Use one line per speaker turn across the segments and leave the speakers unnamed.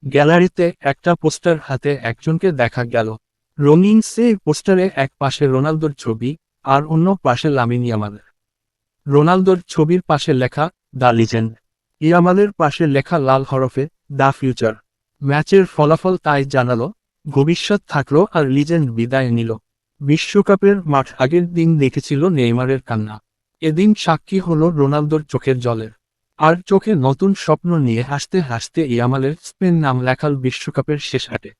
গ্যালারিতে একটা পোস্টার হাতে একজনকে দেখা গেল। রঙিন সেই পোস্টারে এক পাশে রোনালদোর ছবি, আর অন্য পাশে লামিন ইয়ামাল। রোনালদোর ছবির পাশে লেখা দ্য লিজেন্ড, ইয়ামালের পাশে লেখা লাল হরফে দ্য ফিউচার। ম্যাচের ফলাফল তাই জানালো, ভবিষ্যৎ থাকলো আর লিজেন্ড বিদায় নিল। বিশ্বকাপের মাঠ আগের দিন দেখেছিল নেইমারের কান্না, এদিন সাক্ষী হলো রোনালদোর চোখের জলের। আর চোখে নতুন স্বপ্ন নিয়ে হাসতে হাসতে ইয়ামালের স্পেন নাম লেখাল বিশ্বকাপের শেষ আটে।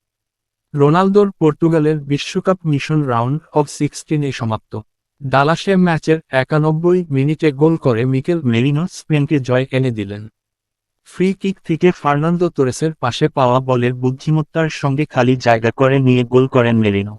রোনালদোর পর্তুগালের বিশ্বকাপ মিশন রাউন্ড অফ 16 সমাপ্ত। ডালাসে ম্যাচের 91 মিনিটে গোল করে মিকেল মেরিনো স্পেনকে জয় এনে দিলেন। ফ্রি কিক থেকে ফার্নান্দো তোরেসের পাশে পাওয়া বলের বুদ্ধিমত্তার সঙ্গে খালি জায়গা করে নিয়ে গোল করেন মেরিনো।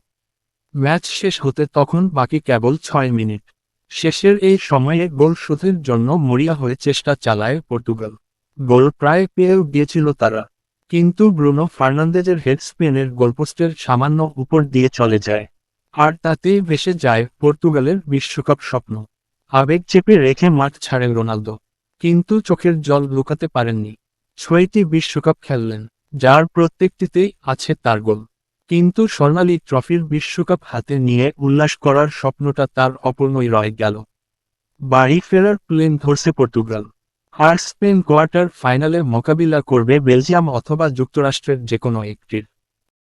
ম্যাচ শেষ হতে তখন বাকি কেবল 6 মিনিট। শেষের এই সময়ে গোল শোধের জন্য মরিয়া হয়ে চেষ্টা চালায় পর্তুগাল। গোল প্রায় পেয়েও গিয়েছিল তারা, কিন্তু ব্রুনো ফার্নান্দেজের হেড স্পেনের গোলপোস্টের সামান্য উপর দিয়ে চলে যায়। আর তাতেই ভেসে যায় পর্তুগালের বিশ্বকাপ স্বপ্ন। আবেগ চেপে রেখে মাঠ ছাড়েন রোনালদো, কিন্তু চোখের জল লুকাতে পারেননি। 6টি বিশ্বকাপ খেললেন, যার প্রত্যেকটিতেই আছে তার গোল। কিন্তু স্বর্ণালী ট্রফির বিশ্বকাপ হাতে নিয়ে উল্লাস করার স্বপ্নটা তার অপূর্ণই রয়ে গেল। বাড়ি ফেরার প্লেন ধরছে পর্তুগাল, আর স্পেন কোয়ার্টার ফাইনালে মোকাবিলা করবে বেলজিয়াম অথবা যুক্তরাষ্ট্রের যেকোনো একটির।